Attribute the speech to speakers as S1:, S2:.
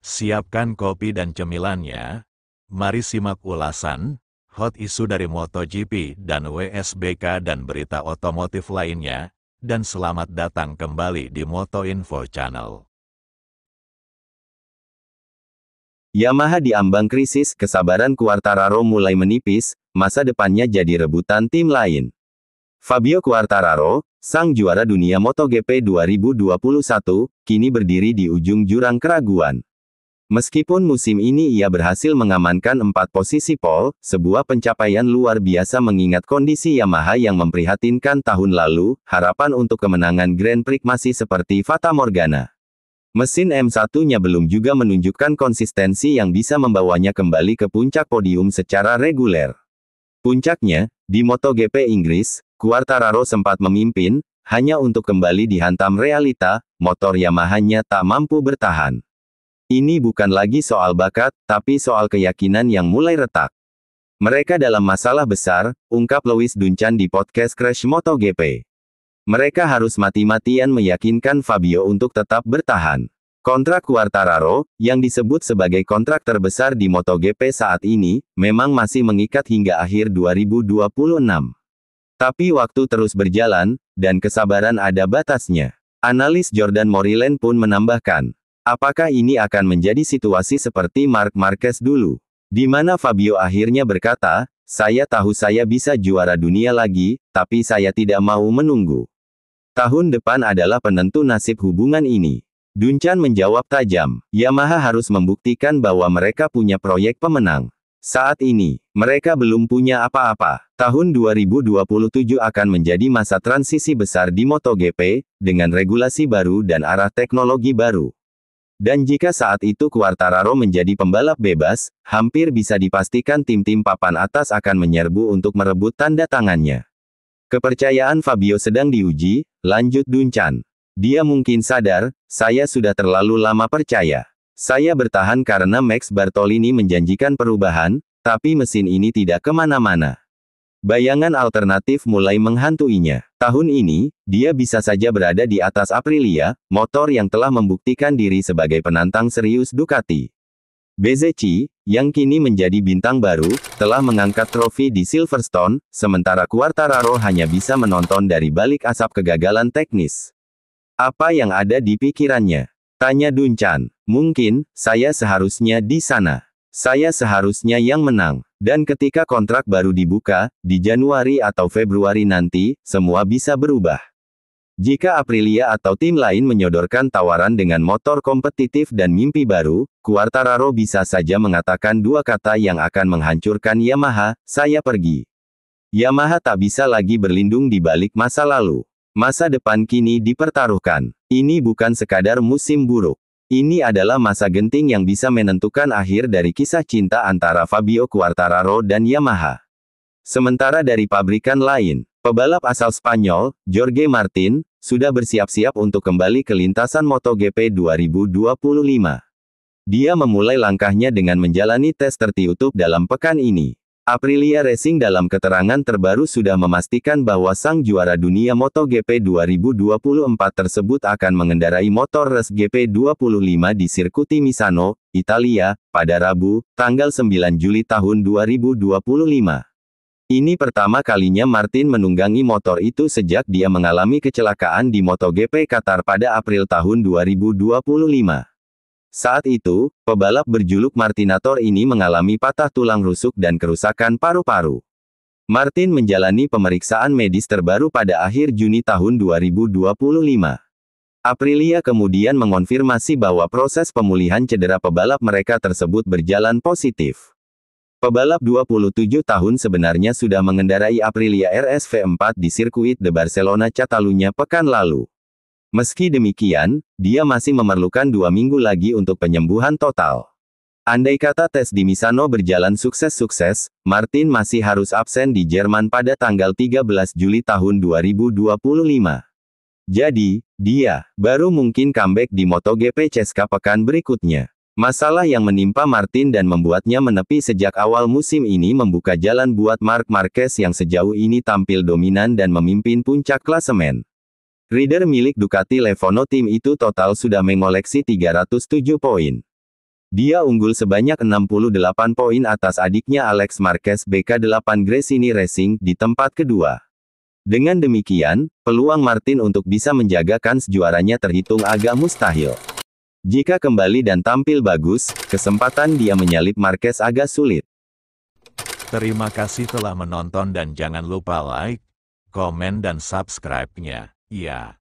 S1: Siapkan kopi dan cemilannya. Mari simak ulasan, hot isu dari MotoGP dan WSBK dan berita otomotif lainnya, dan selamat datang kembali di Motoinfo Channel.
S2: Yamaha diambang krisis, kesabaran Quartararo mulai menipis, masa depannya jadi rebutan tim lain. Fabio Quartararo, sang juara dunia MotoGP 2021, kini berdiri di ujung jurang keraguan. Meskipun musim ini ia berhasil mengamankan 4 posisi pole, sebuah pencapaian luar biasa mengingat kondisi Yamaha yang memprihatinkan tahun lalu, harapan untuk kemenangan Grand Prix masih seperti fata morgana. Mesin M1-nya belum juga menunjukkan konsistensi yang bisa membawanya kembali ke puncak podium secara reguler. Puncaknya, di MotoGP Inggris, Quartararo sempat memimpin, hanya untuk kembali dihantam realita, motor Yamaha-nya tak mampu bertahan. Ini bukan lagi soal bakat, tapi soal keyakinan yang mulai retak. Mereka dalam masalah besar, ungkap Lewis Duncan di podcast Crash MotoGP. Mereka harus mati-matian meyakinkan Fabio untuk tetap bertahan. Kontrak Quartararo, yang disebut sebagai kontrak terbesar di MotoGP saat ini, memang masih mengikat hingga akhir 2026. Tapi waktu terus berjalan, dan kesabaran ada batasnya. Analis Jordan Moriland pun menambahkan, apakah ini akan menjadi situasi seperti Marc Marquez dulu? Di mana Fabio akhirnya berkata, saya tahu saya bisa juara dunia lagi, tapi saya tidak mau menunggu. Tahun depan adalah penentu nasib hubungan ini. Duncan menjawab tajam, Yamaha harus membuktikan bahwa mereka punya proyek pemenang. Saat ini, mereka belum punya apa-apa. Tahun 2027 akan menjadi masa transisi besar di MotoGP, dengan regulasi baru dan arah teknologi baru. Dan jika saat itu Quartararo menjadi pembalap bebas, hampir bisa dipastikan tim-tim papan atas akan menyerbu untuk merebut tanda tangannya. Kepercayaan Fabio sedang diuji, lanjut Duncan. Dia mungkin sadar, saya sudah terlalu lama percaya. Saya bertahan karena Max Bartolini menjanjikan perubahan, tapi mesin ini tidak kemana-mana. Bayangan alternatif mulai menghantuinya. Tahun ini, dia bisa saja berada di atas Aprilia, motor yang telah membuktikan diri sebagai penantang serius Ducati. Bezzecchi, yang kini menjadi bintang baru, telah mengangkat trofi di Silverstone, sementara Quartararo hanya bisa menonton dari balik asap kegagalan teknis. Apa yang ada di pikirannya? Tanya Duncan. Mungkin, saya seharusnya di sana. Saya seharusnya yang menang. Dan ketika kontrak baru dibuka, di Januari atau Februari nanti, semua bisa berubah. Jika Aprilia atau tim lain menyodorkan tawaran dengan motor kompetitif dan mimpi baru, Quartararo bisa saja mengatakan dua kata yang akan menghancurkan Yamaha, saya pergi. Yamaha tak bisa lagi berlindung di balik masa lalu. Masa depan kini dipertaruhkan. Ini bukan sekadar musim buruk. Ini adalah masa genting yang bisa menentukan akhir dari kisah cinta antara Fabio Quartararo dan Yamaha. Sementara dari pabrikan lain, pebalap asal Spanyol, Jorge Martin, sudah bersiap-siap untuk kembali ke lintasan MotoGP 2025. Dia memulai langkahnya dengan menjalani tes tertutup dalam pekan ini. Aprilia Racing dalam keterangan terbaru sudah memastikan bahwa sang juara dunia MotoGP 2024 tersebut akan mengendarai motor Race GP25 di sirkuit Misano, Italia, pada Rabu, tanggal 9 Juli tahun 2025. Ini pertama kalinya Martin menunggangi motor itu sejak dia mengalami kecelakaan di MotoGP Qatar pada April tahun 2025. Saat itu, pebalap berjuluk Martinator ini mengalami patah tulang rusuk dan kerusakan paru-paru. Martin menjalani pemeriksaan medis terbaru pada akhir Juni tahun 2025. Aprilia kemudian mengonfirmasi bahwa proses pemulihan cedera pebalap mereka tersebut berjalan positif. Pebalap 27 tahun sebenarnya sudah mengendarai Aprilia RSV4 di sirkuit de Barcelona Catalunya pekan lalu. Meski demikian, dia masih memerlukan 2 minggu lagi untuk penyembuhan total. Andai kata tes di Misano berjalan sukses-sukses, Martin masih harus absen di Jerman pada tanggal 13 Juli tahun 2025. Jadi, dia baru mungkin comeback di MotoGP Ceska pekan berikutnya. Masalah yang menimpa Martin dan membuatnya menepi sejak awal musim ini membuka jalan buat Marc Marquez yang sejauh ini tampil dominan dan memimpin puncak klasemen. Rider milik Ducati Levono Team itu total sudah mengoleksi 307 poin. Dia unggul sebanyak 68 poin atas adiknya Alex Marquez BK8 Gresini Racing di tempat kedua. Dengan demikian, peluang Martin untuk bisa menjaga kans juaranya terhitung agak mustahil. Jika kembali dan tampil bagus, kesempatan dia menyalip Marquez agak sulit.
S1: Terima kasih telah menonton dan jangan lupa like, komen dan subscribe-nya. Ya.